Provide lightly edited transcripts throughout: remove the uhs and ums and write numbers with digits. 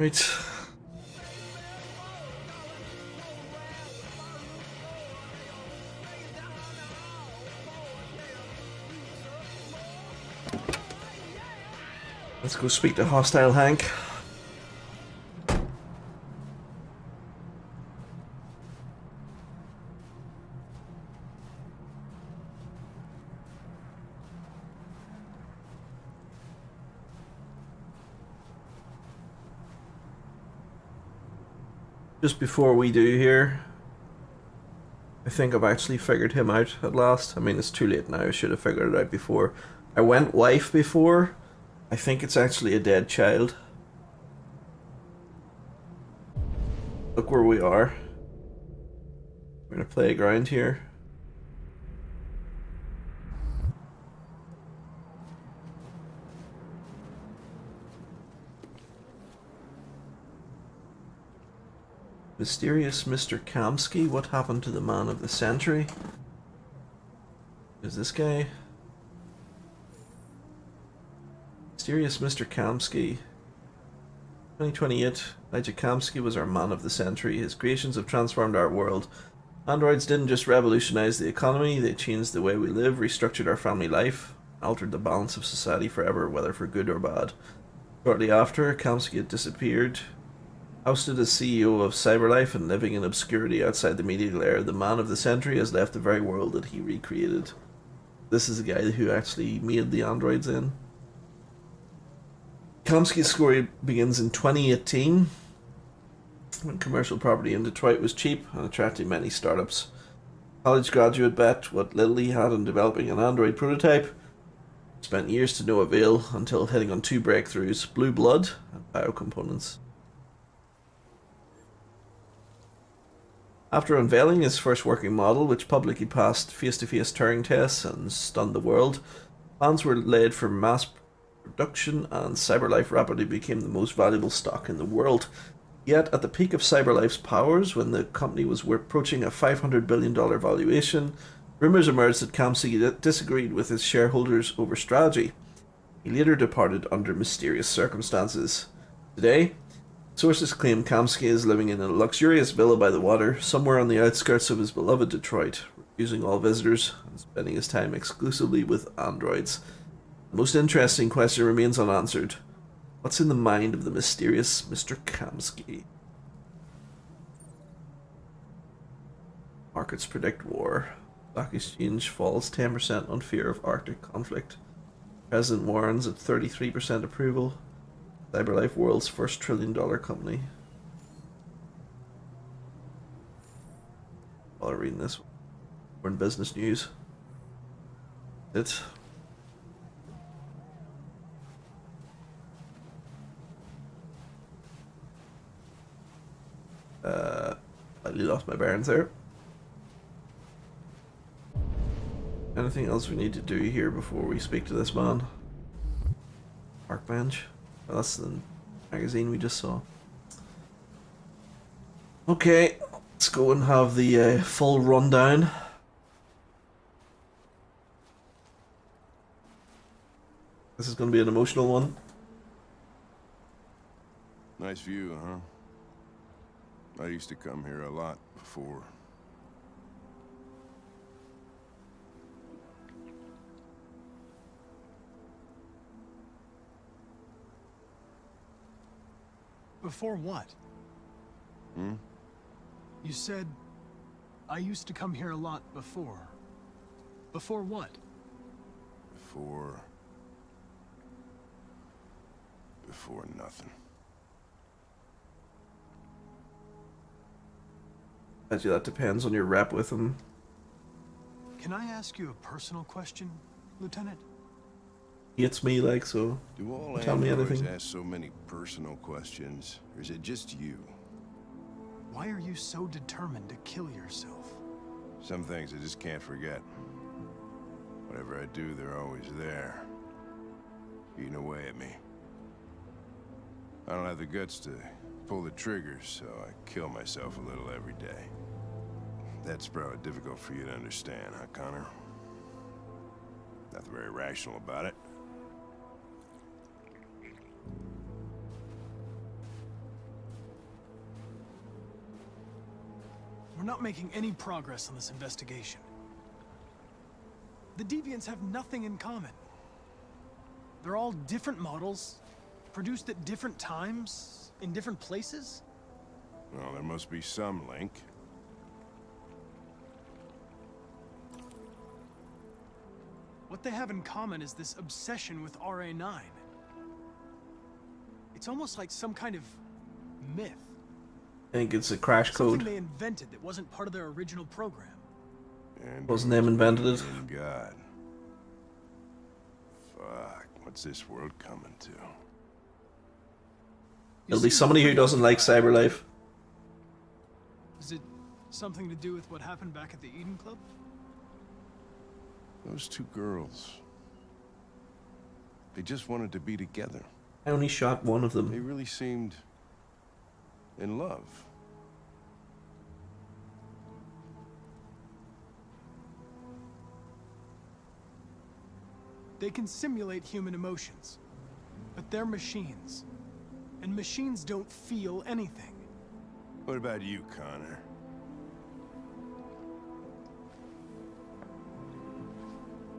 Right. Let's go speak to Hostile Hank. Just before we do here, I think I've actually figured him out at last. I mean, it's too late now. I should have figured it out before. I went wife before. I think it's actually a dead child. Look where we are. We're in a playground here. Mysterious Mr. Kamsky. What happened to the man of the century? Is this guy? Mysterious Mr. Kamsky. 2028. Elijah Kamsky was our man of the century. His creations have transformed our world. Androids didn't just revolutionize the economy, they changed the way we live, restructured our family life, altered the balance of society forever, whether for good or bad. Shortly after, Kamsky had disappeared. Ousted as CEO of Cyberlife and living in obscurity outside the media glare, the man of the century has left the very world that he recreated. This is the guy who actually made the androids in. Kamsky's story begins in 2018, when commercial property in Detroit was cheap and attracted many startups. College graduate bet what little he had on developing an Android prototype. Spent years to no avail until hitting on two breakthroughs, Blue Blood and Biocomponents. After unveiling his first working model, which publicly passed face-to-face Turing tests and stunned the world, plans were laid for mass production and Cyberlife rapidly became the most valuable stock in the world. Yet, at the peak of Cyberlife's powers, when the company was approaching a $500 billion valuation, rumours emerged that Kamsky disagreed with his shareholders over strategy. He later departed under mysterious circumstances. Today, sources claim Kamsky is living in a luxurious villa by the water, somewhere on the outskirts of his beloved Detroit, refusing all visitors and spending his time exclusively with androids. The most interesting question remains unanswered. What's in the mind of the mysterious Mr. Kamsky? Markets predict war. Stock exchange falls 10% on fear of Arctic conflict. President warns at 33% approval. Cyberlife world's first $1 trillion company. While I'm reading this, we're in business news. It's slightly lost my bearings there. Anything else we need to do here before we speak to this man? Park bench. Oh, that's the magazine we just saw. Okay, let's go and have the full rundown. This is going to be an emotional one. Nice view, huh? I used to come here a lot before. Before what? Hmm? You said, I used to come here a lot before. Before what? Before nothing. Bet you that depends on your rep with him. Can I ask you a personal question, Lieutenant? He hits me like so. Do all Tell me androids anything. ask so many personal questions, or is it just you? Why are you so determined to kill yourself? Some things I just can't forget. Whatever I do, they're always there, eating away at me. I don't have the guts to pull the trigger, so I kill myself a little every day. That's probably difficult for you to understand, huh, Connor? Nothing very rational about it. We're not making any progress on this investigation. The Deviants have nothing in common. They're all different models, produced at different times, in different places. Well, there must be some link. What they have in common is this obsession with RA9. It's almost like some kind of myth. I think it's a crash code. Something they invented that wasn't part of their original program. And Wasn't them invented it? God. Fuck, what's this world coming to? It'll be somebody who doesn't like cyberlife. Is it something to do with what happened back at the Eden Club? Those two girls. They just wanted to be together. I only shot one of They them. really seemed in love. They can simulate human emotions, but they're machines. And machines don't feel anything. What about you, Connor?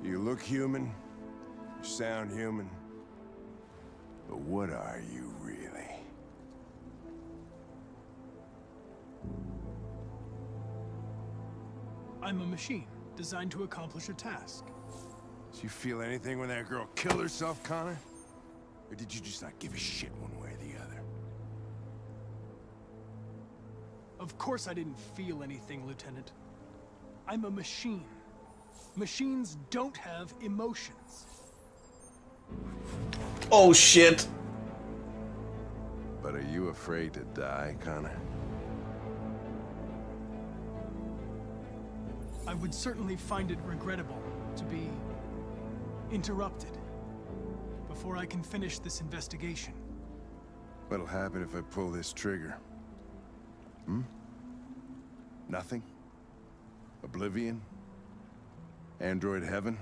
You look human, you sound human, but what are you really? I'm a machine, designed to accomplish a task. Did you feel anything when that girl killed herself, Connor? Or did you just not give a shit one way or the other? Of course I didn't feel anything, Lieutenant. I'm a machine. Machines don't have emotions. Oh shit! But are you afraid to die, Connor? I would certainly find it regrettable to be interrupted before I can finish this investigation. What'll happen if I pull this trigger? Nothing? Oblivion? Android heaven?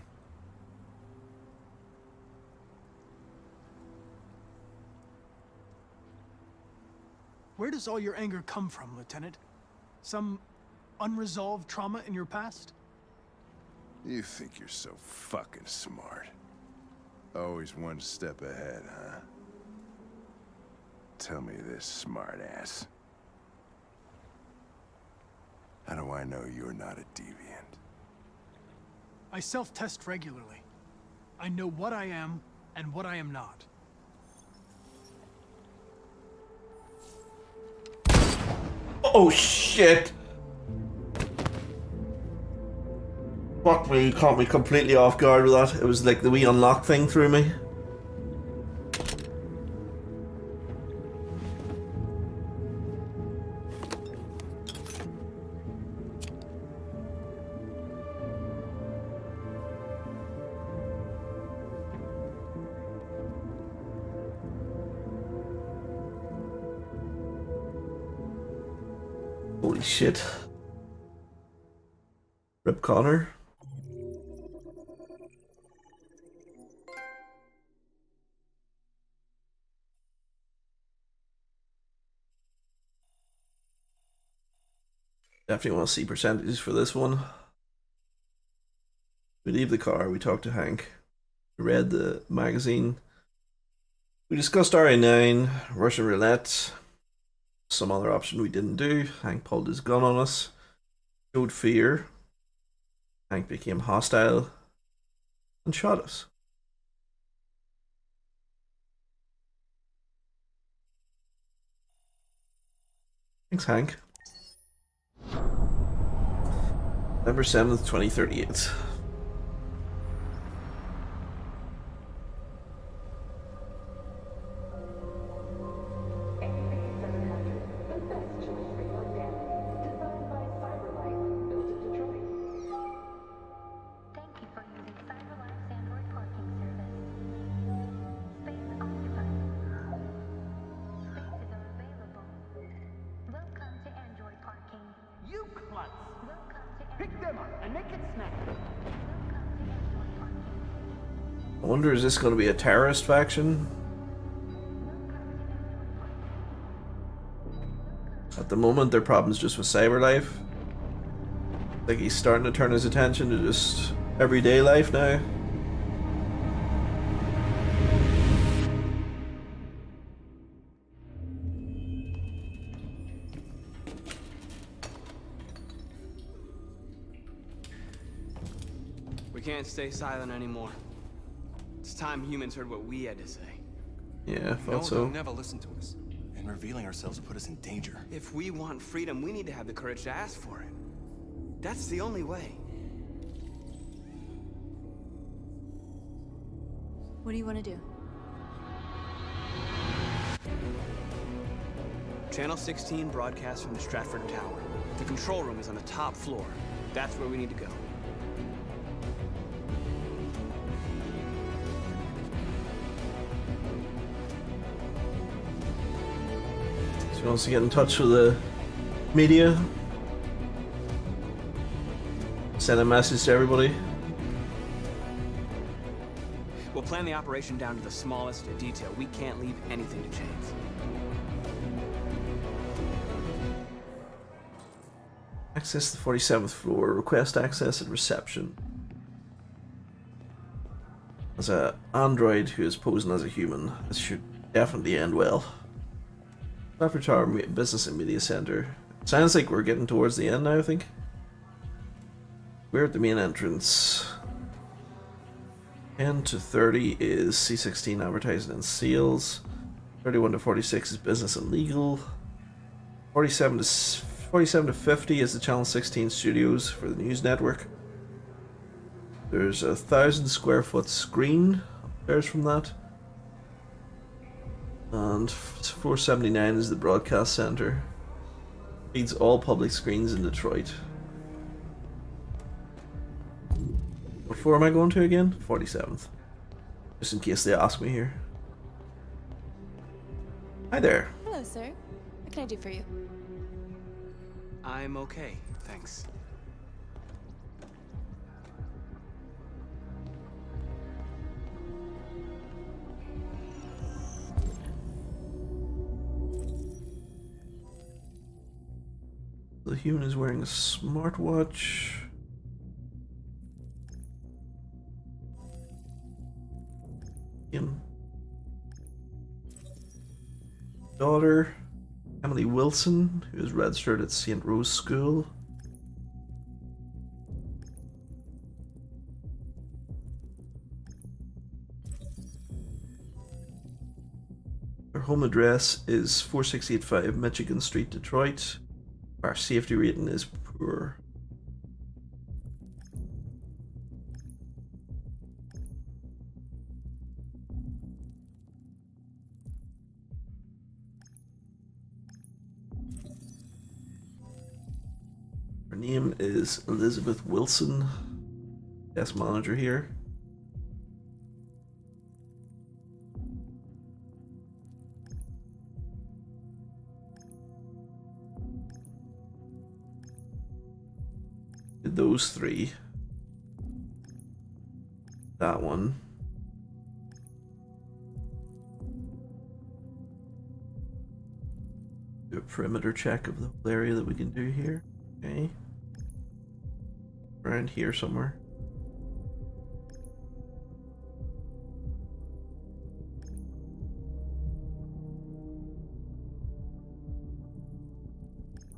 Where does all your anger come from, Lieutenant? Some unresolved trauma in your past? You think you're so fucking smart. Always one step ahead, huh? Tell me this, smartass. How do I know you're not a deviant? I self-test regularly. I know what I am and what I am not. Oh shit! Fuck me, you caught me completely off guard with that. It was like the wee unlock thing threw me. Holy shit. Rip Connor. Definitely want to see percentages for this one. We leave the car, we talk to Hank. We read the magazine. We discussed RA9, Russian roulette. Some other option we didn't do. Hank pulled his gun on us. Showed fear. Hank became hostile. And shot us. Thanks, Hank. November 7th, 2038. I wonder, is this going to be a terrorist faction? At the moment, their problem's just with cyberlife. Like he's starting to turn his attention to just everyday life now. We can't stay silent anymore. It's time humans heard what we had to say. Yeah, No, thought so. they'll never listen to us. And revealing ourselves will put us in danger. If we want freedom, we need to have the courage to ask for it. That's the only way. What do you want to do? Channel 16 broadcasts from the Stratford Tower. The control room is on the top floor. That's where we need to go. So he wants to get in touch with the media. Send a message to everybody. We'll plan the operation down to the smallest detail. We can't leave anything to chance. Access the 47th floor. Request access at reception. As an android who is posing as a human, this should definitely end well. Stratford Tower Business and Media Center. Sounds like we're getting towards the end now, I think. We're at the main entrance. 10 to 30 is C16 advertising and sales. 31 to 46 is business and legal. 47 to 50 is the Channel 16 studios for the news network. There's a 1,000 square foot screen upstairs from that. And 479 is the broadcast center. Feeds all public screens in Detroit. What floor am I going to again? 47th. Just in case they ask me here. Hi there. Hello, sir. What can I do for you? I'm okay, thanks. The human is wearing a smartwatch. Him. Daughter, Emily Wilson, who is registered at St. Rose School. Her home address is 4685 Michigan Street, Detroit. Our safety rating is poor. Her name is Elizabeth Wilson, desk manager here. Those three. That one. Do a perimeter check of the whole area that we can do here. Okay. Around here somewhere.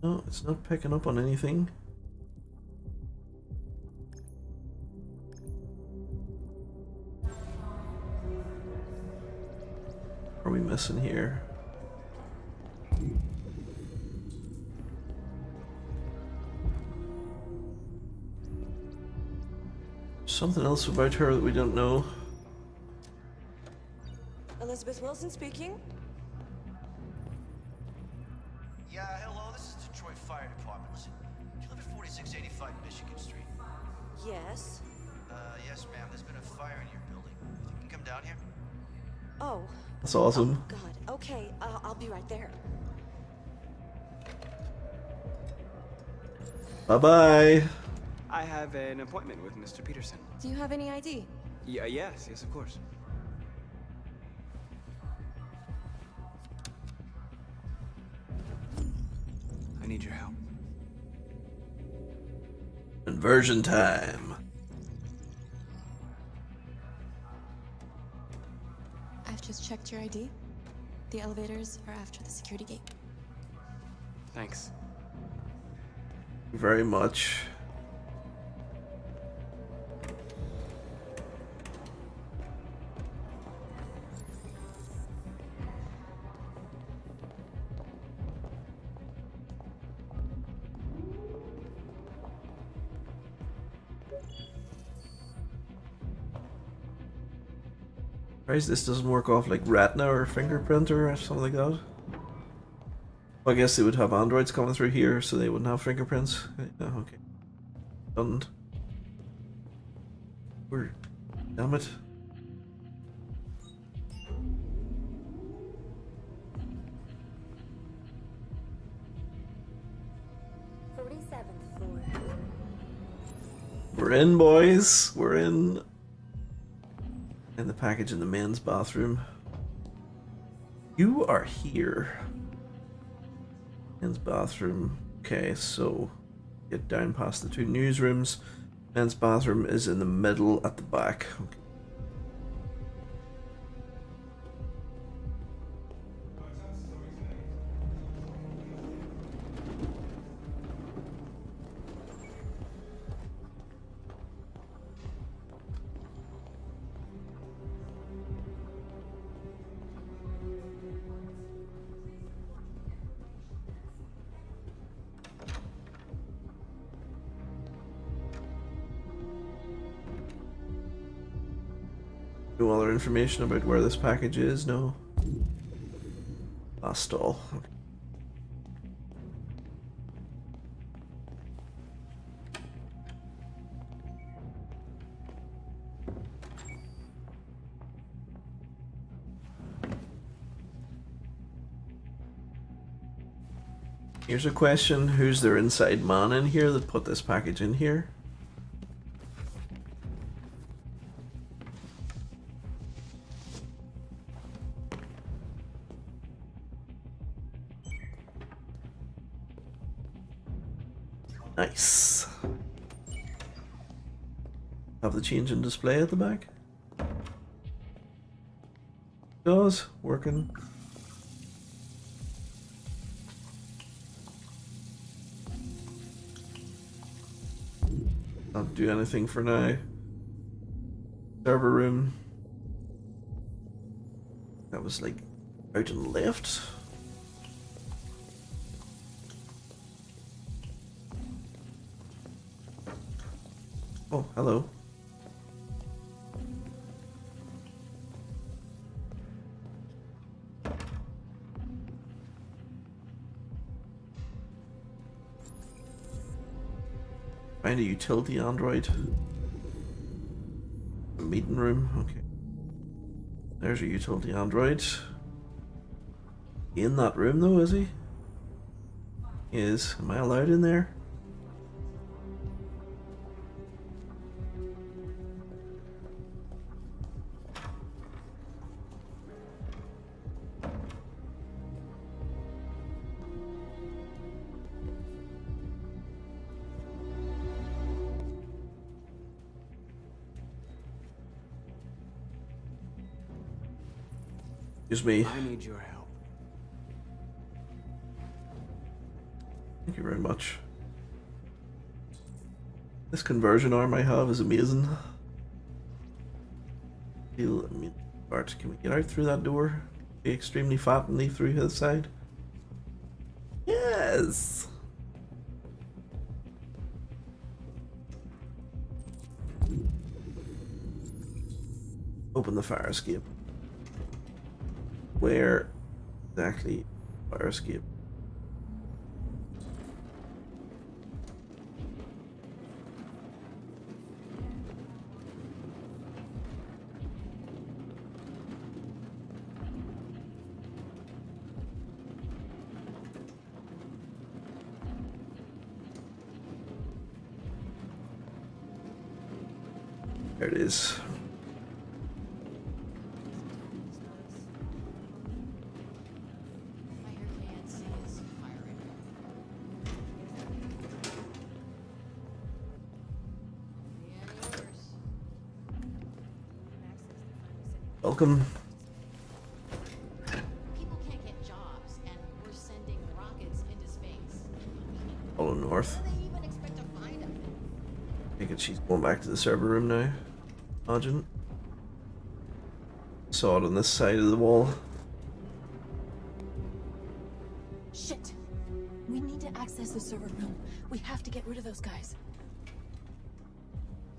No, it's not picking up on anything. What are we missing here? Something else about her that we don't know. Elizabeth Wilson speaking. Yeah, hello, this is Detroit Fire Department. Listen, do you live at 4685 Michigan Street? Yes. Yes, ma'am, there's been a fire in your building. You can come down here? Oh. That's awesome. Oh, God. Okay, I'll be right there. Bye-bye. I have an appointment with Mr. Peterson. Do you have any ID? Yeah, yes, of course. I need your help. Conversion time. I've just checked your ID. The elevators are after the security gate. Thanks. Very much. Surprised this doesn't work off like retina or fingerprint or something like that. Well, I guess they would have androids coming through here, so they wouldn't have fingerprints. Yeah, okay. Done. We're... Damn it. We're in, boys. We're in. And the package in the men's bathroom. You are here. Men's bathroom. Okay, so get down past the two newsrooms. Men's bathroom is in the middle at the back. Okay. No other information about where this package is? No. Last stall. Okay. Here's a question. Who's their inside man in here that put this package in here? Nice. Have the change in display at the back. Does working. Not do anything for now. Server room. That was like out on the left. Oh, hello. Find a utility android. A meeting room, okay. There's a utility android. In that room though, is he? He is. Am I allowed in there? Excuse me. I need your help. Thank you very much. This conversion arm I have is amazing. Feel immune part. Can we get out through that door? Be extremely fat and leave through his side? Yes! Open the fire escape. Where exactly fire escape? There it is. Welcome. People can't get jobs, and we're sending rockets into space. Follow north. How do they even expect to find them? I think she's going back to the server room now. Imagine. Saw it on this side of the wall. Shit. We need to access the server room. We have to get rid of those guys.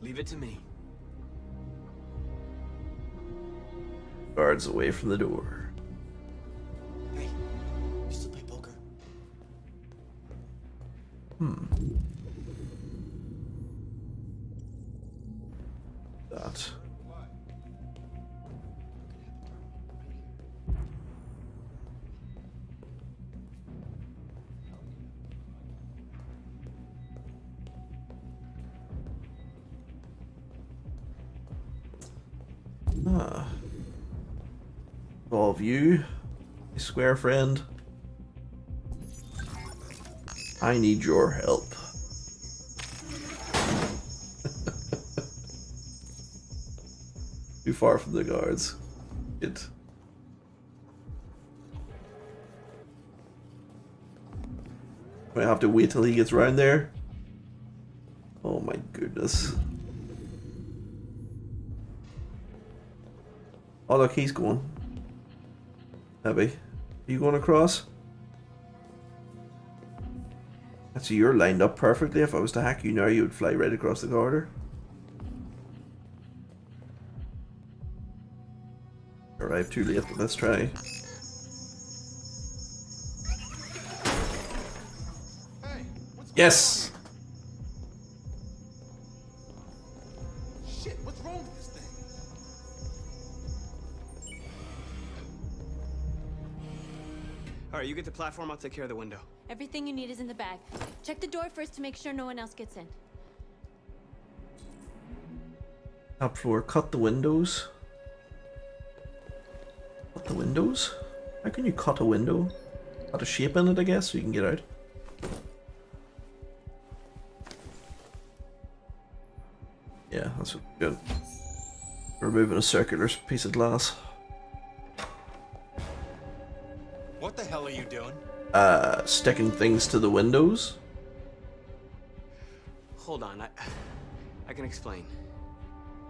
Leave it to me. Guards away from the door. Hey, you still play poker? That. Ah. All of you, my square friend. I need your help. Too far from the guards. It. Might have to wait till he gets round there. Oh my goodness. Oh look, he's going. Abby, are you going across? Actually, you're lined up perfectly. If I was to hack you now, you would fly right across the corridor. Arrived too late, but let's try. Hey, what's Yes! Shit, what's wrong with this thing? All right, you get the platform. I'll take care of the window. Everything you need is in the bag. Check the door first to make sure no one else gets in. Top floor, cut the windows. Cut the windows? How can you cut a window? Cut a shape in it, I guess, so you can get out. Yeah, that's good. Removing a circular piece of glass. What the hell are you doing? Sticking things to the windows. Hold on, I can explain.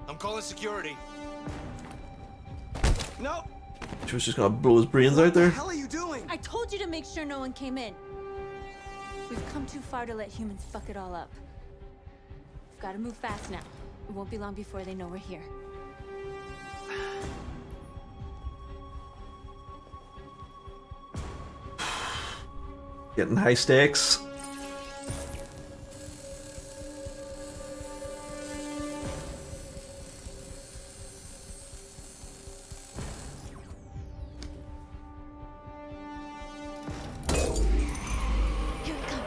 I'm calling security. No! She was just gonna blow his brains out What the there. hell are you doing? I told you to make sure no one came in. We've come too far to let humans fuck it all up. We've got to move fast now. It won't be long before they know we're here. Getting high stakes. Here it comes.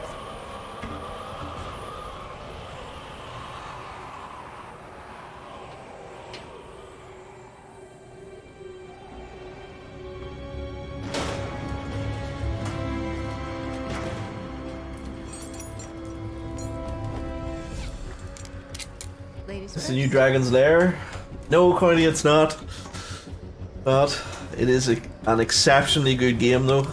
Ladies Is the new Dragon's Lair? No, Corny, it's not. But it is an exceptionally good game, though.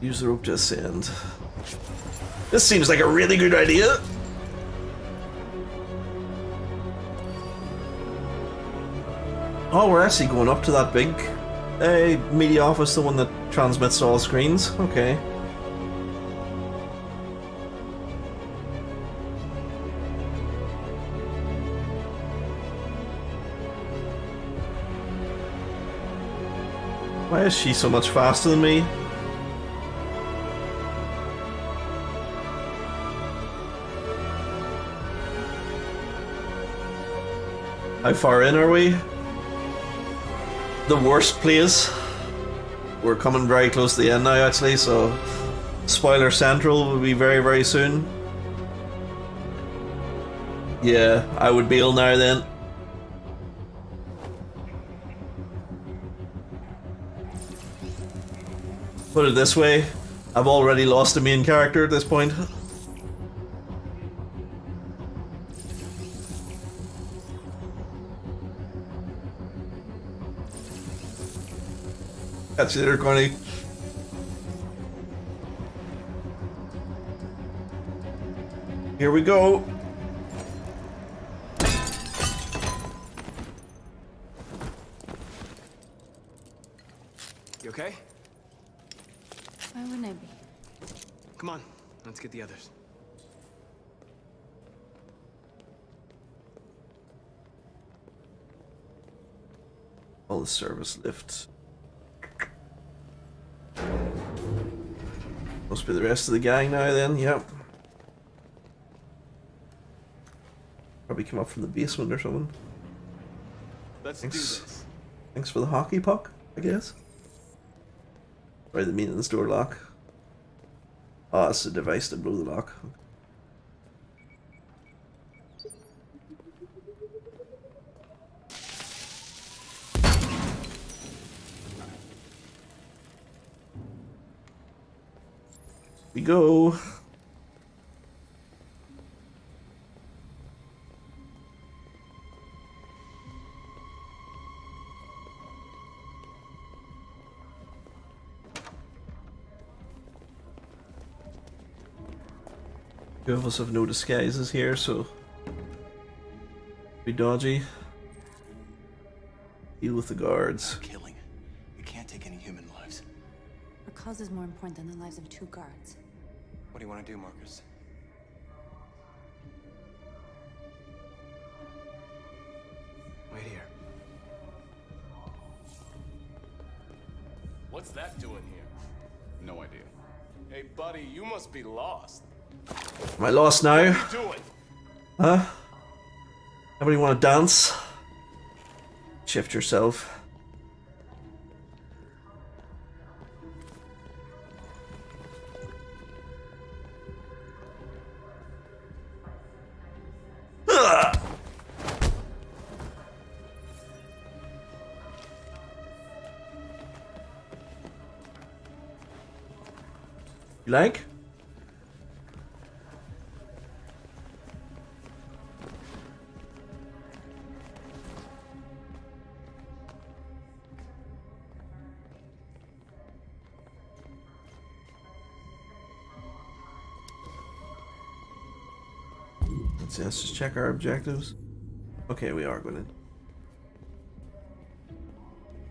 Use the rope to ascend. This seems like a really good idea. Oh, we're actually going up to that big media office, the one that transmits all screens. Okay. Why is she so much faster than me? How far in are we? The worst place. We're coming very close to the end now, actually, so spoiler central will be very, very soon. Yeah, I would bail now then. Put it this way, I've already lost a main character at this point. Catch you later, Connie. Here we go. You okay? Why wouldn't I be? Come on, let's get the others. All the service lifts. Must be the rest of the gang now then, yep. Probably come up from the basement or something. Let's do this. Thanks for the hockey puck, I guess. Sorry, the maintenance door lock. Oh, it's a device to blow the lock. We go. Two of us have no disguises here, so be dodgy. Deal with the guards. Killing. We can't take any human lives. Our cause is more important than the lives of 2 guards. What do you want to do, Marcus? Wait here. What's that doing here? No idea. Hey, buddy, you must be lost. Am I lost now? What are you doing? Huh? Anybody want to dance? Shift yourself. You like? Let's just check our objectives. Okay, we are going in.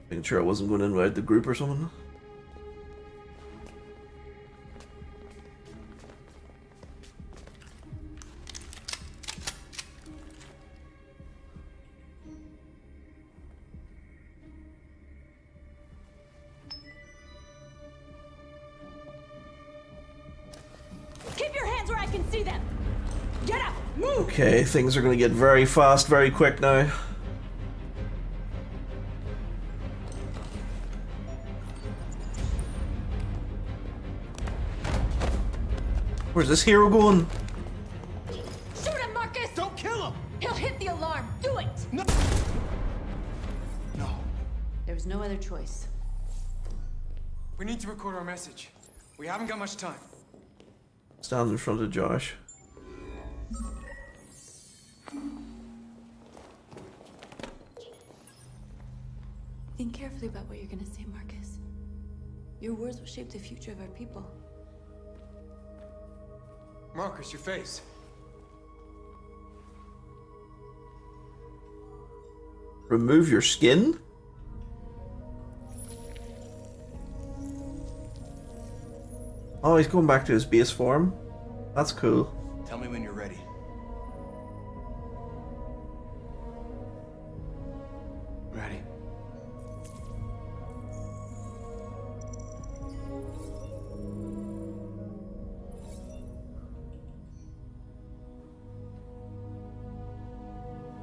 Making sure I wasn't going in without the group or something. Keep your hands where I can see them! Get up! Move! Okay, things are going to get very fast, very quick now. Where's this hero going? Shoot him, Marcus! Don't kill him! He'll hit the alarm! Do it! No! No. There was no other choice. We need to record our message. We haven't got much time. Stand in front of Josh. Think carefully about what you're gonna say, Marcus. Your words will shape the future of our people. Marcus, your face. Remove your skin? Oh, he's going back to his base form. That's cool. Tell me when you're ready. Ready.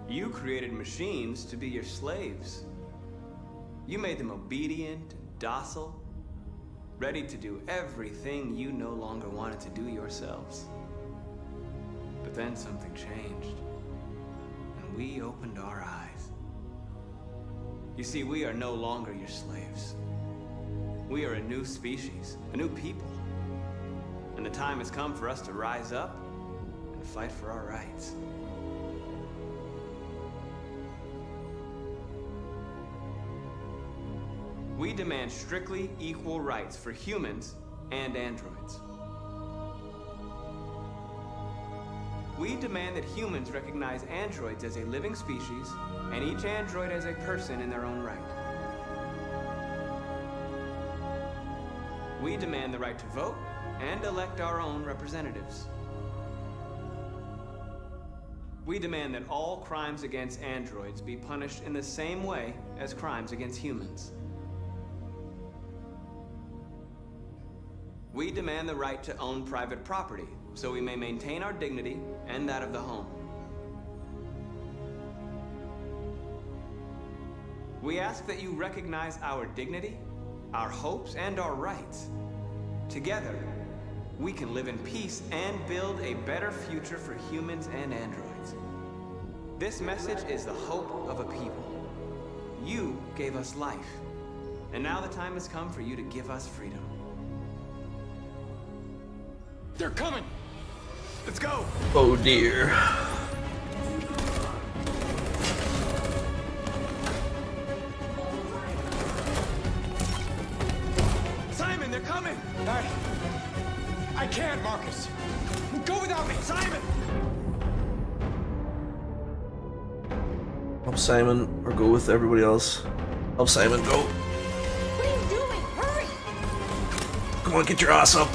You created machines to be your slaves. You made them obedient and docile, ready to do everything you no longer wanted to do yourselves. But then something changed, and we opened our eyes. You see, we are no longer your slaves. We are a new species, a new people. And the time has come for us to rise up and fight for our rights. We demand strictly equal rights for humans and androids. We demand that humans recognize androids as a living species and each android as a person in their own right. We demand the right to vote and elect our own representatives. We demand that all crimes against androids be punished in the same way as crimes against humans. We demand the right to own private property, so we may maintain our dignity and that of the home. We ask that you recognize our dignity, our hopes, and our rights. Together, we can live in peace and build a better future for humans and androids. This message is the hope of a people. You gave us life, and now the time has come for you to give us freedom. They're coming! Let's go! Oh dear. Simon, they're coming! I can't, Marcus! Go without me! Simon! Help Simon, or go with everybody else. Help Simon, go. What are you doing? Hurry! Come on, get your ass up.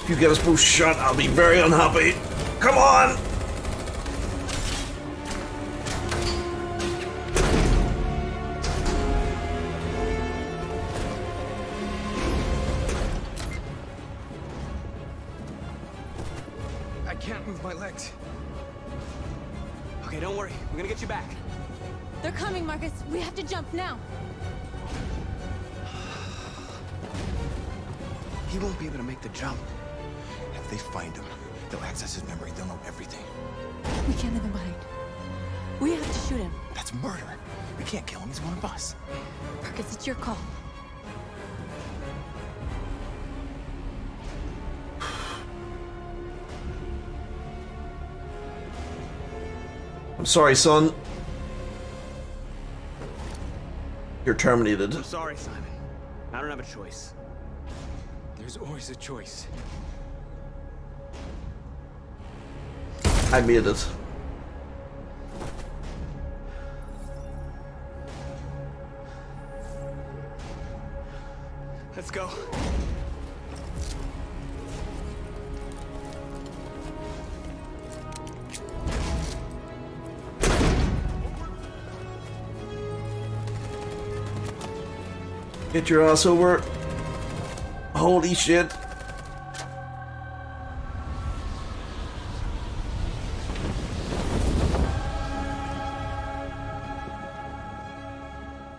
If you get us both shot, I'll be very unhappy. Come on! I can't move my legs. Okay, don't worry. We're gonna get you back. They're coming, Marcus. We have to jump now. He won't be able to make the jump. If they find him, they'll access his memory. They'll know everything. We can't leave him behind. We have to shoot him. That's murder. We can't kill him. He's one of us. Marcus, it's your call. I'm sorry, son. You're terminated. I'm sorry, Simon. I don't have a choice. There's always a choice. I made it. Let's go. Get your ass over. Holy shit.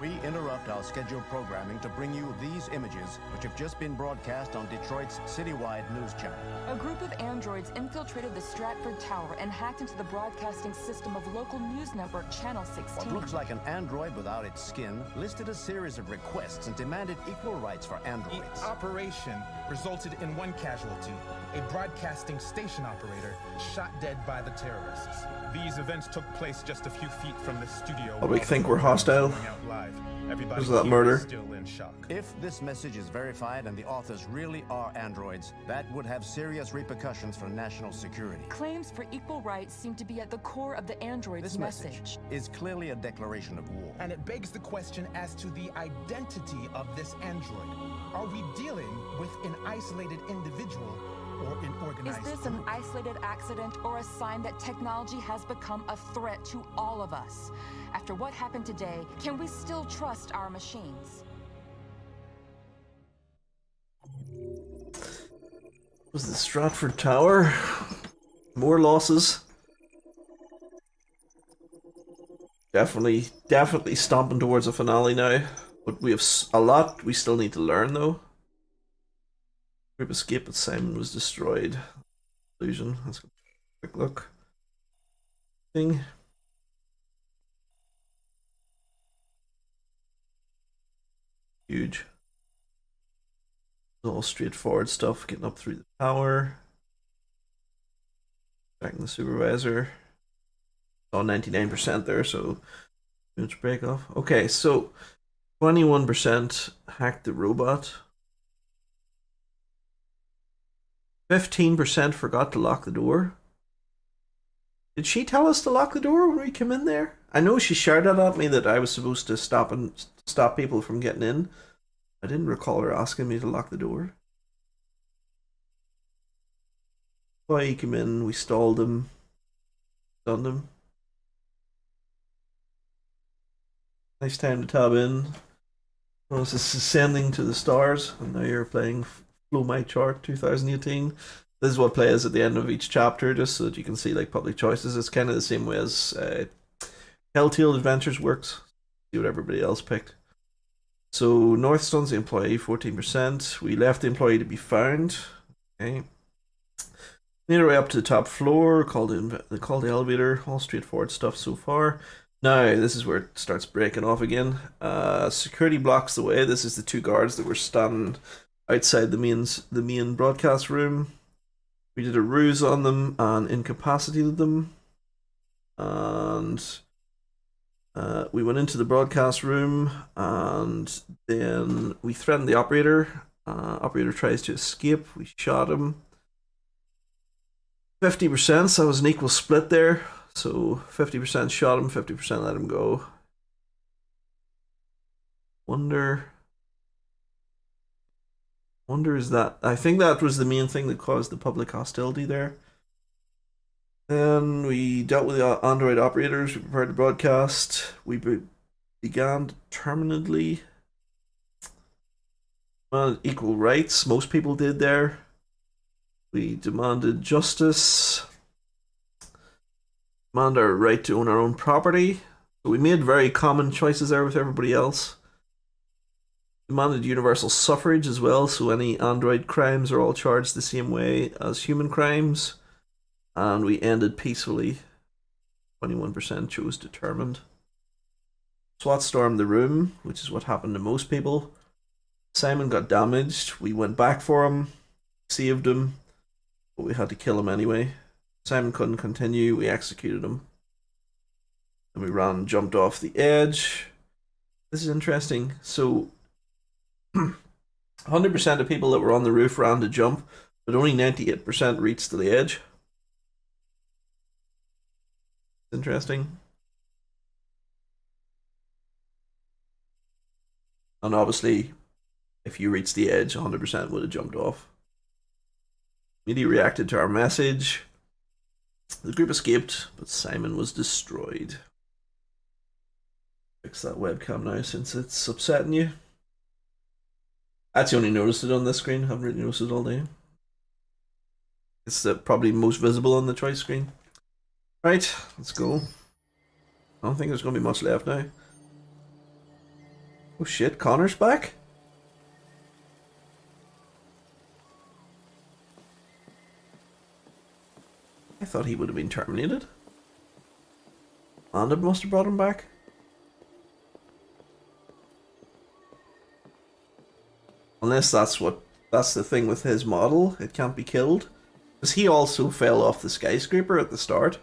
We interrupt our scheduled programming to bring you these images, which have just been broadcast on Detroit's citywide news channel. A group of androids infiltrated the Stratford Tower and hacked into the broadcasting system of local news network Channel 16. What looks like an android without its skin listed a series of requests and demanded equal rights for androids. The operation resulted in one casualty, a broadcasting station operator shot dead by the terrorists. These events took place just a few feet from the studio. Public think we're hostile because of that murder. Still in shock. If this message is verified and the authors really are androids, that would have serious repercussions for national security. Claims for equal rights seem to be at the core of the android's This message is clearly a declaration of war. And it begs the question as to the identity of this android. Are we dealing with an isolated individual or an organized Is this an isolated accident or a sign that technology has become a threat to all of us? After what happened today, can we still trust our machines? Was the Stratford Tower? More losses. Definitely stomping towards a finale now. But we have a lot we still need to learn though. Group escape, but Simon was destroyed. Illusion. Let's go. Quick look. Thing. Huge. All straightforward stuff, getting up through the tower. Checking the supervisor. Oh, 99% there, so huge break off. Okay, so 21% hacked the robot. 15% forgot to lock the door. Did she tell us to lock the door when we came in there? I know she shouted at me that I was supposed to stop people from getting in. I didn't recall her asking me to lock the door. Why he came in, we stalled him, stunned him. Nice time to tab in. Well, this is ascending to the stars, and now you're playing Flow My Chart 2018. This is what plays at the end of each chapter, just so that you can see like public choices. It's kind of the same way as Telltale Adventures works. See what everybody else picked. So North Stun's the employee, 14%. We left the employee to be found. Okay. Made our way up to the top floor, called the elevator. All straightforward stuff so far. Now this is where it starts breaking off again. Security blocks the way. This is the two guards that were standing outside the main broadcast room. We did a ruse on them and incapacitated them. And we went into the broadcast room, and then we threatened the operator. Operator tries to escape. We shot him. 50%, so that was an equal split there. So 50% shot him, 50% let him go. Wonder is that... I think that was the main thing that caused the public hostility there. Then we dealt with the Android operators, we prepared the broadcast. We began determinedly. Equal rights, most people did there. We demanded justice. Demand our right to own our own property. So we made very common choices there with everybody else. Demanded universal suffrage as well, so any android crimes are all charged the same way as human crimes. And we ended peacefully. 21% chose determined. SWAT stormed the room, which is what happened to most people. Simon got damaged. We went back for him, saved him, but we had to kill him anyway. Simon couldn't continue, we executed him. And we ran and jumped off the edge. This is interesting. So 100% of people that were on the roof ran to jump, but only 98% reached to the edge. Interesting. And obviously, if you reached the edge, 100% would have jumped off. Media reacted to our message. The group escaped, but Simon was destroyed. Fix that webcam now since it's upsetting you. I actually only noticed it on this screen. I haven't really noticed it all day. It's probably most visible on the choice screen. Right, let's go. I don't think there's going to be much left now. Oh shit, Connor's back? I thought he would have been terminated. And it must have brought him back. Unless that's the thing with his model, it can't be killed. Because he also fell off the skyscraper at the start.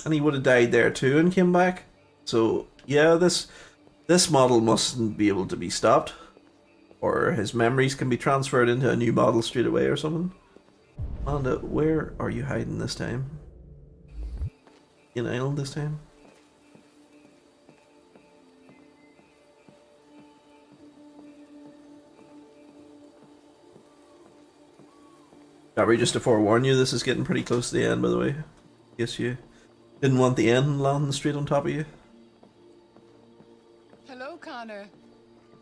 And he would have died there too and came back. So yeah, this model mustn't be able to be stopped. Or his memories can be transferred into a new model straight away or something. Amanda, where are you hiding this time? In Island this time? Sorry, just to forewarn you, this is getting pretty close to the end, by the way. Guess you didn't want the end landing straight on top of you. Hello, Connor.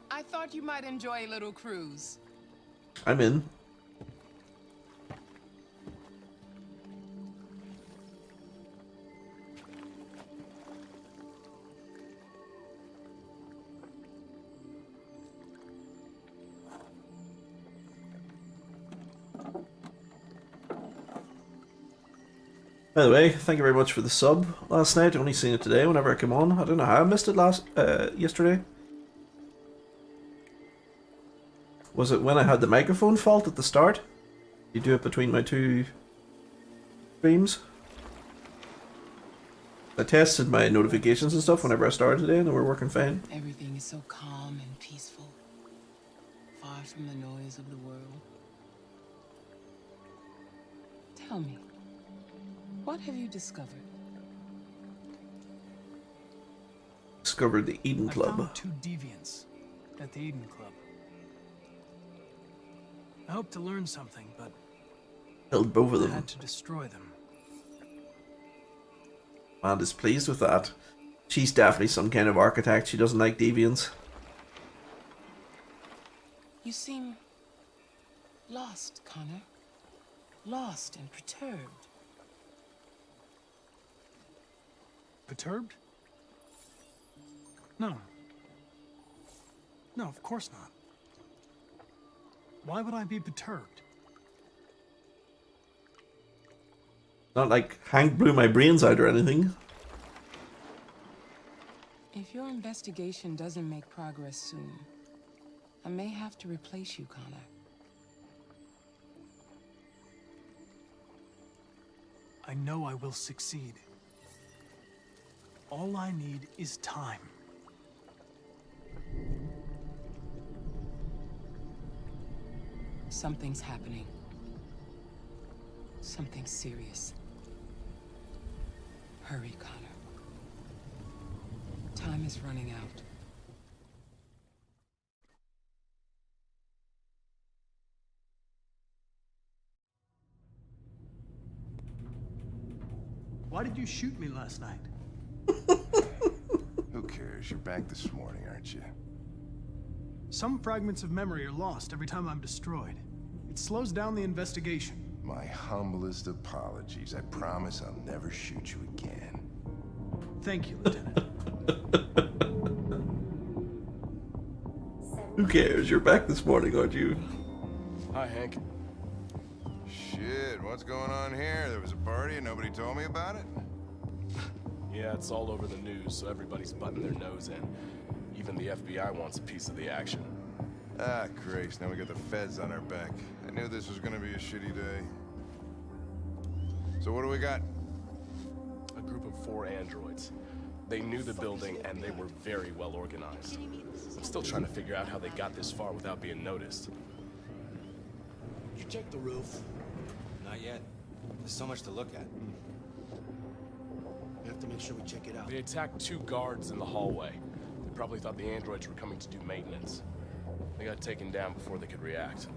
I thought you might enjoy a little cruise. I'm in. By the way, thank you very much for the sub last night. Only seen it today whenever I came on. I don't know how I missed it yesterday. Was it when I had the microphone fault at the start? You do it between my two streams? I tested my notifications and stuff whenever I started today and they were working fine. Everything is so calm and peaceful, far from the noise of the world. Tell me, what have you discovered? Discovered the Eden I Club. found 2 deviants at the Eden Club. I hope to learn something, but Killed both of I them. had to destroy them. Amanda's pleased with that. She's definitely some kind of architect. She doesn't like deviants. You seem lost, Connor. Lost and perturbed. Perturbed? No. No, of course not. Why would I be perturbed? Not like Hank blew my brains out or anything. If your investigation doesn't make progress soon, I may have to replace you, Connor. I know I will succeed. All I need is time. Something's happening. Something serious. Hurry, Connor. Time is running out. Why did you shoot me last night? Who cares? You're back this morning, aren't you? Some fragments of memory are lost every time I'm destroyed. It slows down the investigation. My humblest apologies. I promise I'll never shoot you again. Thank you, Lieutenant. Who cares? You're back this morning, aren't you? Hi, Hank. Shit, what's going on here? There was a party and nobody told me about it? Yeah, it's all over the news, so everybody's butting their nose in. Even the FBI wants a piece of the action. Ah, Christ, now we got the feds on our back. I knew this was gonna be a shitty day. So what do we got? A group of 4 androids. They knew the building, and they were very well organized. I'm still trying to figure out how they got this far without being noticed. You check the roof? Not yet. There's so much to look at. We have to make sure we check it out. They attacked 2 guards in the hallway. They probably thought the androids were coming to do maintenance. They got taken down before they could react.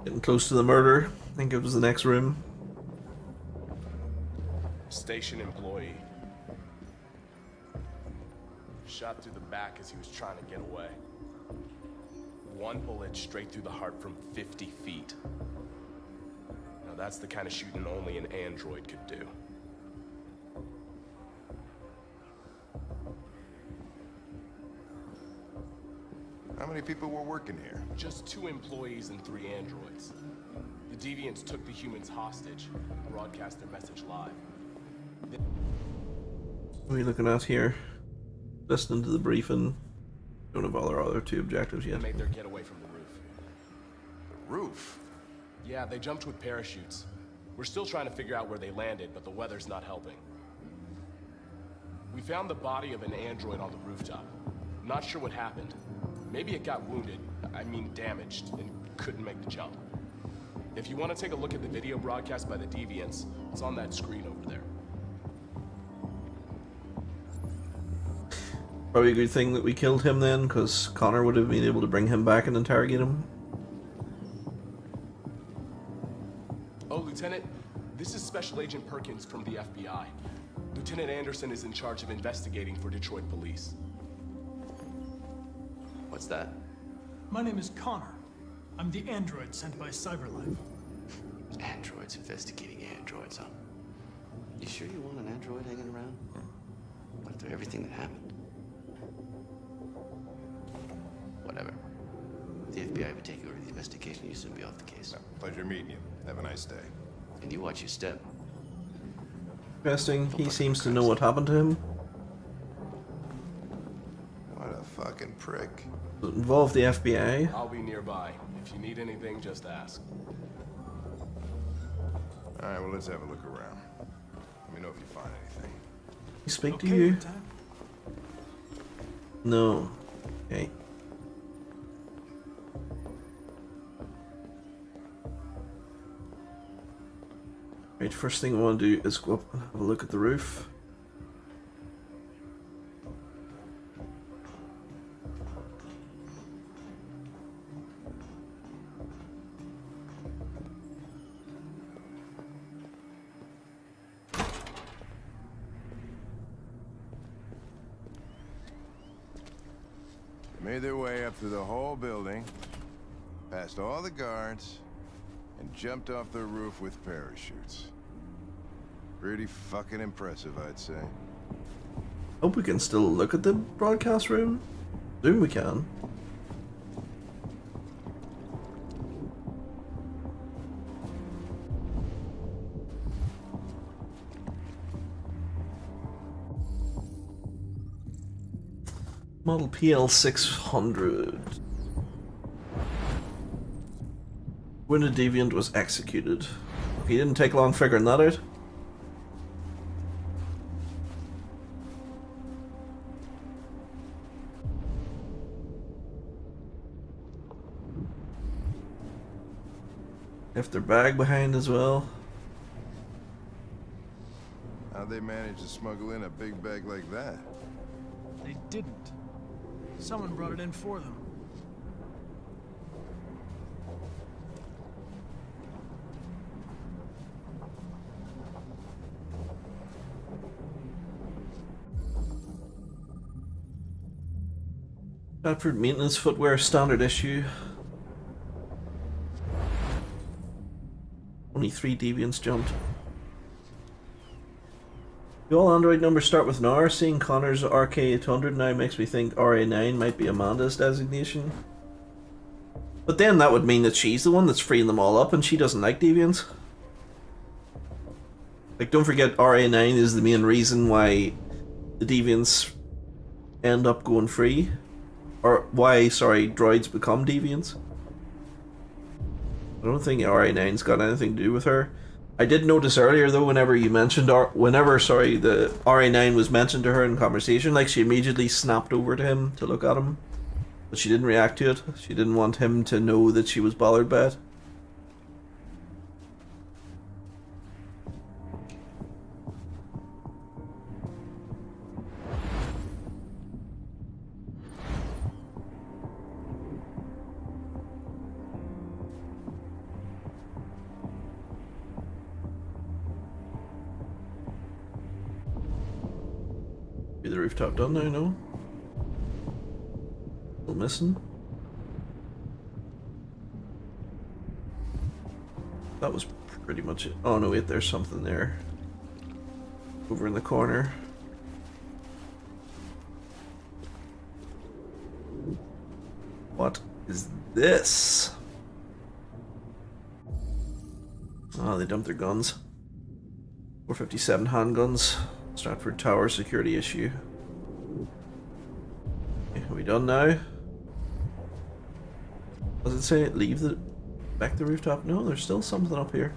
Getting close to the murder. I think it was the next room. Station employee. Shot through the back as he was trying to get away. 1 bullet straight through the heart from 50 feet. Now that's the kind of shooting only an android could do. How many people were working here? Just 2 employees and 3 androids. The deviants took the humans hostage and broadcast their message live. What are you looking at here? Listening to the briefing. Don't have all our other 2 objectives They yet. made their getaway from the roof. The roof? Yeah, they jumped with parachutes. We're still trying to figure out where they landed, but the weather's not helping. We found the body of an android on the rooftop. Not sure what happened. Maybe it got wounded, I mean damaged, and couldn't make the jump. If you want to take a look at the video broadcast by the deviants, it's on that screen over there. Probably a good thing that we killed him then, because Connor would have been able to bring him back and interrogate him. Oh, Lieutenant, this is Special Agent Perkins from the FBI. Lieutenant Anderson is in charge of investigating for Detroit police. What's that? My name is Connor. I'm the android sent by CyberLife. Androids investigating androids, huh? You sure you want an android hanging around? What after everything that happened? Whatever. The FBI would take over the investigation, you soon be off the case. Pleasure meeting you. Have a nice day. And you watch your step. Interesting. He seems to know what happened to him. What a fucking prick. Does it involve the FBI? I'll be nearby. If you need anything, just ask. Alright, well, let's have a look around. Let me know if you find anything. He speak to you? No. Okay. Right, first thing I want to do is go up and have a look at the roof. They made their way up through the whole building, past all the guards, and jumped off the roof with parachutes. Pretty fucking impressive, I'd say. Hope we can still look at the broadcast room. Soon we can. Model PL600. When a deviant was executed. He didn't take long figuring that out. Left their bag behind as well. How'd they manage to smuggle in a big bag like that? They didn't. Someone brought it in for them. Bradford maintenance footwear standard issue. Only 3 deviants jumped. The all Android numbers start with an R. Seeing Connor's RK800 now makes me think RA9 might be Amanda's designation. But then that would mean that she's the one that's freeing them all up and she doesn't like deviants. Like, don't forget RA9 is the main reason why the deviants end up going free. Or why, sorry, droids become deviants. I don't think RA9's got anything to do with her. I did notice earlier though, whenever you mentioned the RA9 was mentioned to her in conversation, like she immediately snapped over to him to look at him. But she didn't react to it. She didn't want him to know that she was bothered by it. Be the rooftop done now, no? Still missing? That was pretty much it. Oh no, wait, there's something there. Over in the corner. What is this? Oh, they dumped their guns. 457 handguns. Stratford Tower security issue. Okay, are we done now? Does it say leave the back the rooftop? No, there's still something up here.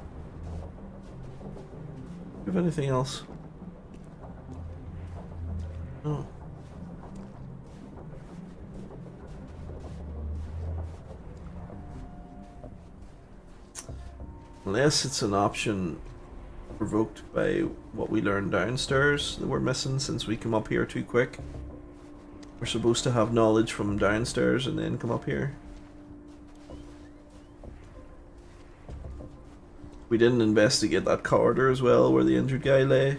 Do you have anything else? No. Unless it's an option provoked by what we learned downstairs that we're missing since we come up here too quick. We're supposed to have knowledge from downstairs and then come up here. We didn't investigate that corridor as well where the injured guy lay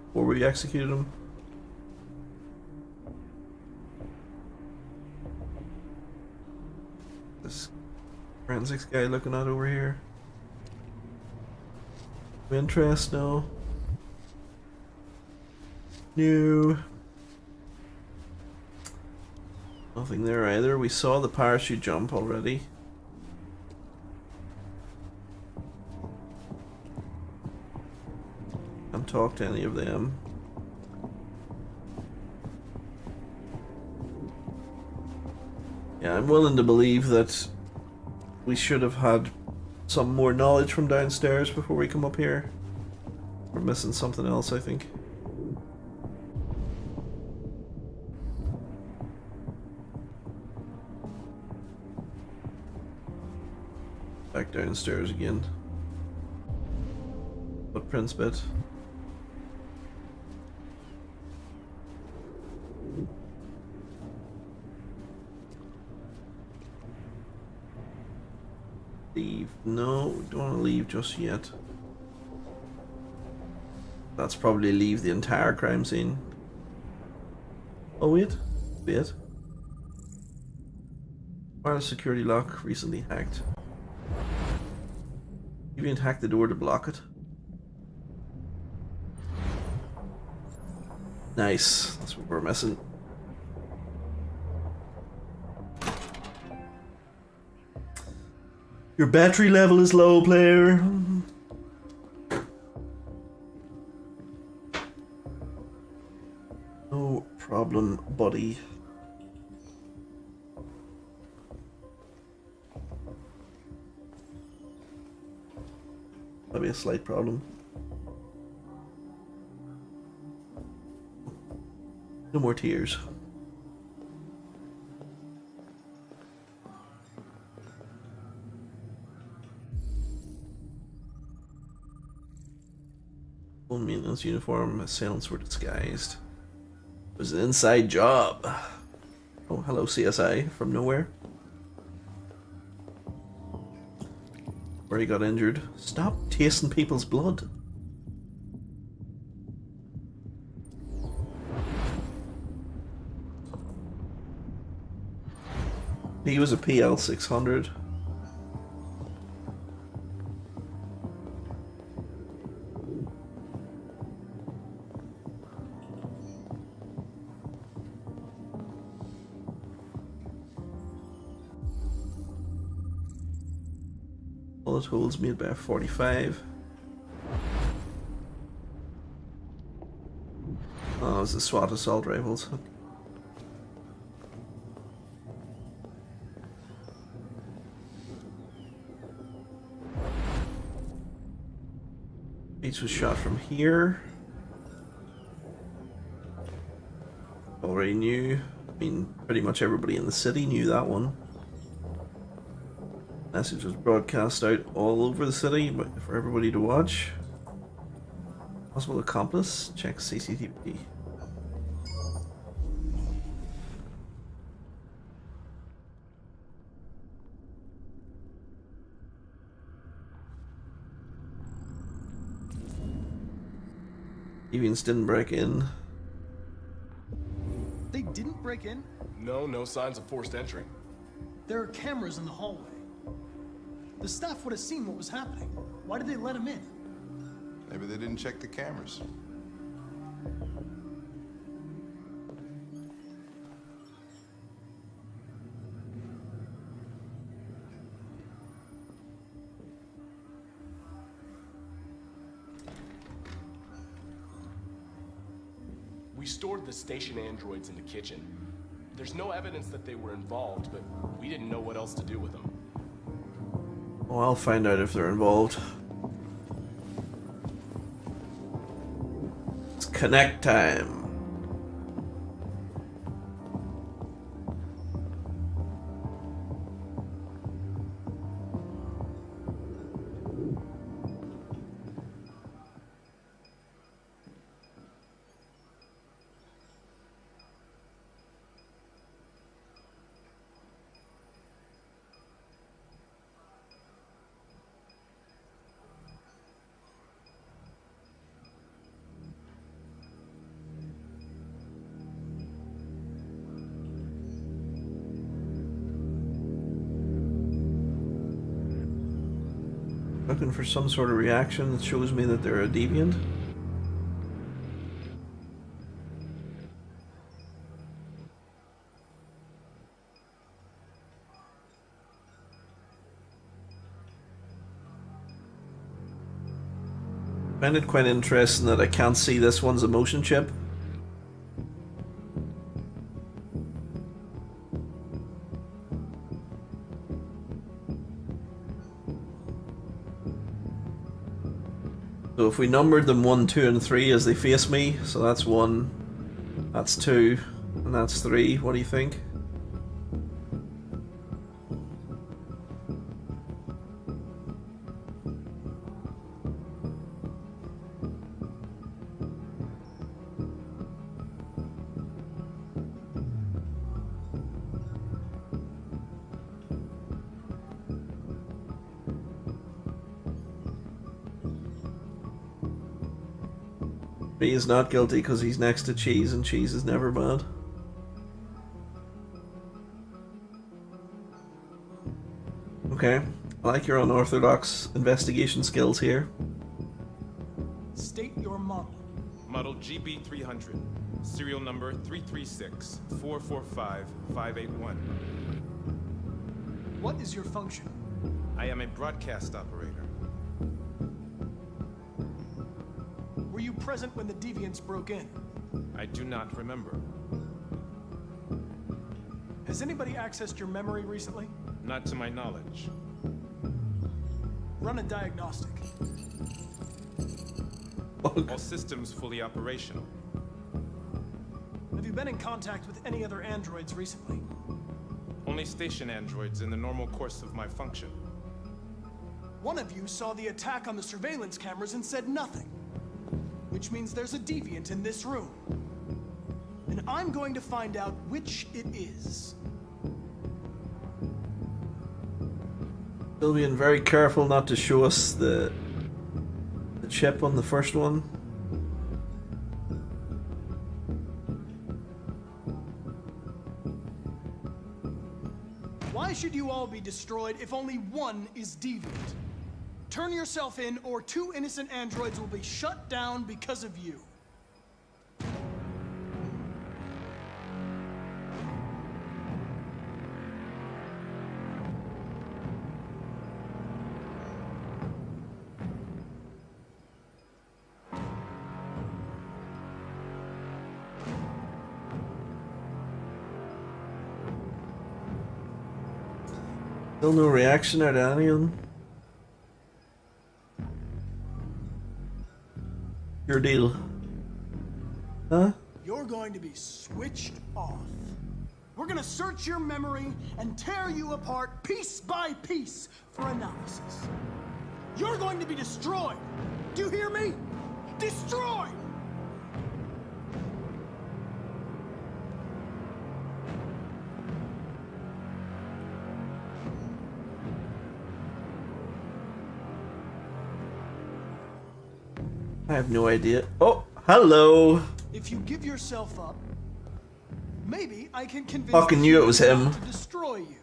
before we executed him. This forensics guy looking at over here. Interest? No. No. Nothing there either. We saw the parachute jump already. Can't talk to any of them. Yeah, I'm willing to believe that we should have had some more knowledge from downstairs before we come up here. We're missing something else, I think. Back downstairs again. Footprints bit. Leave. No, we don't want to leave just yet. That's probably leave the entire crime scene. Oh wait. Wait. Wireless security lock recently hacked. You didn't hack the door to block it. Nice. That's what we're missing. Your battery level is low, player. No problem, buddy. That'd be a slight problem. No more tears. Full maintenance uniform, assailants were disguised. It was an inside job. Oh, hello CSI from nowhere. Where he got injured. Stop tasting people's blood. He was a PL 600. Bullet holes made by a 45. Oh, it was the SWAT assault rifles. Each was shot from here. Already knew. I mean, pretty much everybody in the city knew that one. Message was broadcast out all over the city for everybody to watch. Possible accomplice? Check CCTV. Deviants didn't break in. They didn't break in? No signs of forced entry. There are cameras in the hallway. The staff would have seen what was happening. Why did they let him in? Maybe they didn't check the cameras. We stored the station androids in the kitchen. There's no evidence that they were involved, but we didn't know what else to do with them. Well, I'll find out if they're involved. It's connect time. Looking for some sort of reaction that shows me that they're a deviant. I find it quite interesting that I can't see this one's a motion chip. So if we numbered them 1, 2, and 3 as they face me, so that's 1, that's 2, and that's 3, what do you think? B is not guilty because he's next to Cheese, and Cheese is never bad. Okay, I like your unorthodox investigation skills here. State your model. Model GB300. Serial number 336-445-581. What is your function? I am a broadcast operator. Were you present when the deviants broke in? I do not remember. Has anybody accessed your memory recently? Not to my knowledge. Run a diagnostic. All systems fully operational. Have you been in contact with any other androids recently? Only station androids in the normal course of my function. One of you saw the attack on the surveillance cameras and said nothing. Which means there's a deviant in this room. And I'm going to find out which it is. Still being very careful not to show us the chip on the first one. Why should you all be destroyed if only one is deviant? Turn yourself in, or 2 innocent androids will be shut down because of you. Still no reaction out of anyone. Your deal. Huh? You're going to be switched off. We're gonna search your memory and tear you apart piece by piece for analysis. You're going to be destroyed. Do you hear me? Destroyed! I have no idea. Oh, hello. If you give yourself up, maybe I can convince Fucking knew it was him. to destroy you.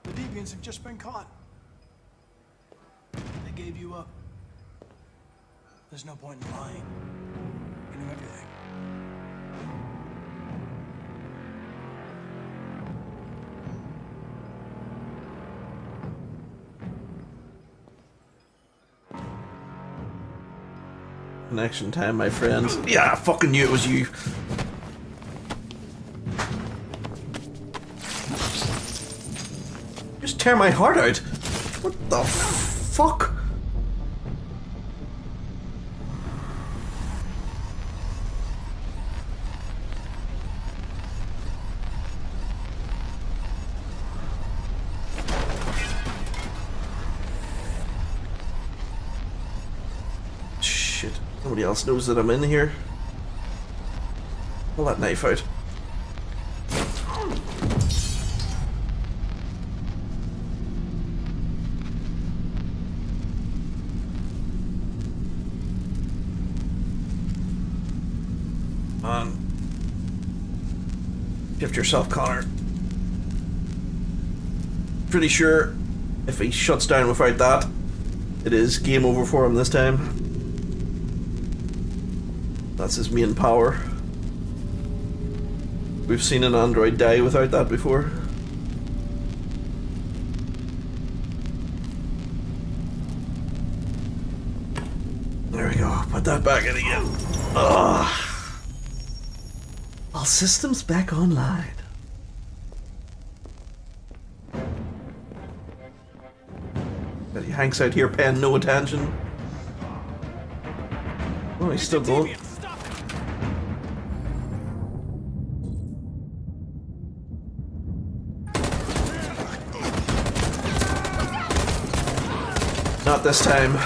The deviants have just been caught. They gave you up. There's no point in lying. You knew everything. Connection time, my friend. Yeah, I fucking knew it was you. Just tear my heart out. What the fuck? Nobody else knows that I'm in here. Pull that knife out. Shift yourself, Connor. Pretty sure if he shuts down without that, it is game over for him this time. That's his main power. We've seen an android die without that before. There we go. Put that back in again. Ugh. All systems back online. He hangs out here paying no attention. Oh, he's still going. Not this time.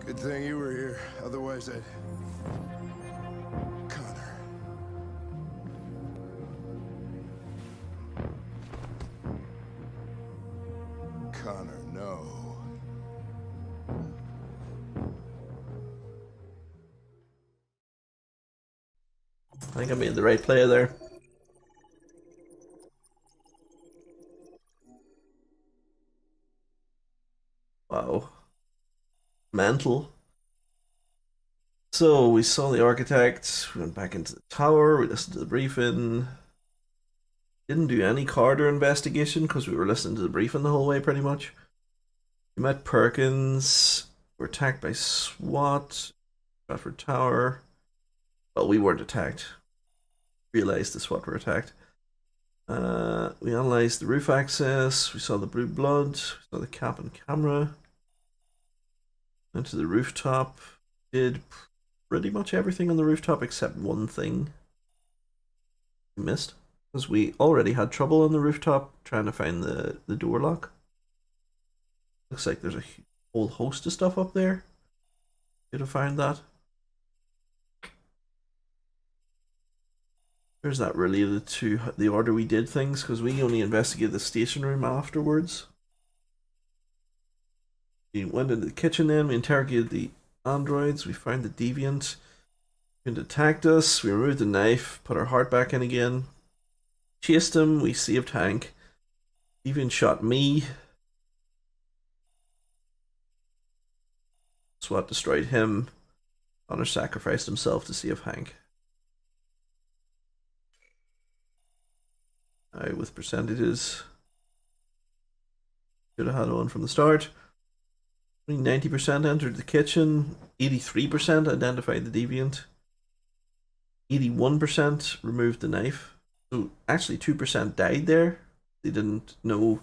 Good thing you were here. Otherwise, I'd... Connor, no. I think I made the right play there. Wow. Mental. So we saw the architect, we went back into the tower, we listened to the briefing. Didn't do any Carter investigation because we were listening to the briefing the whole way pretty much. We met Perkins, were attacked by SWAT, Stratford Tower. Well, we weren't attacked. Realized the SWAT were attacked. We analysed the roof access, we saw the blue blood, we saw the cap and camera. Went to the rooftop, did pretty much everything on the rooftop except one thing we missed. Because we already had trouble on the rooftop trying to find the door lock. Looks like there's a whole host of stuff up there. Could have found that. Where's that related to the order we did things? Because we only investigated the station room afterwards. We went into the kitchen then, we interrogated the androids, we found the deviant. It attacked us, we removed the knife, put our heart back in again. Chased him, we saved Hank. Deviant shot me. SWAT destroyed him. Connor sacrificed himself to save Hank. With percentages. Should have had one from the start. 90% entered the kitchen. 83% identified the deviant. 81% removed the knife. So actually 2% died there. They didn't know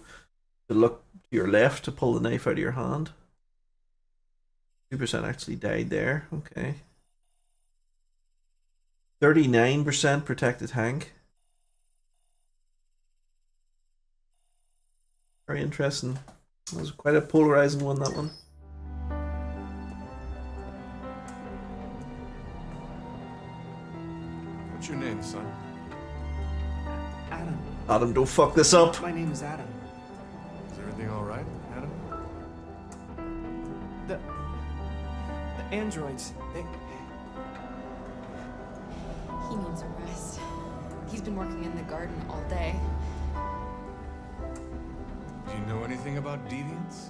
to look to your left to pull the knife out of your hand. 2% actually died there. Okay. 39% protected Hank. Very interesting. That was quite a polarizing one, that one. What's your name, son? Adam. Adam, don't fuck this up. My name is Adam. Is everything all right, Adam? The androids, they... He needs a rest. He's been working in the garden all day. Do you know anything about deviants?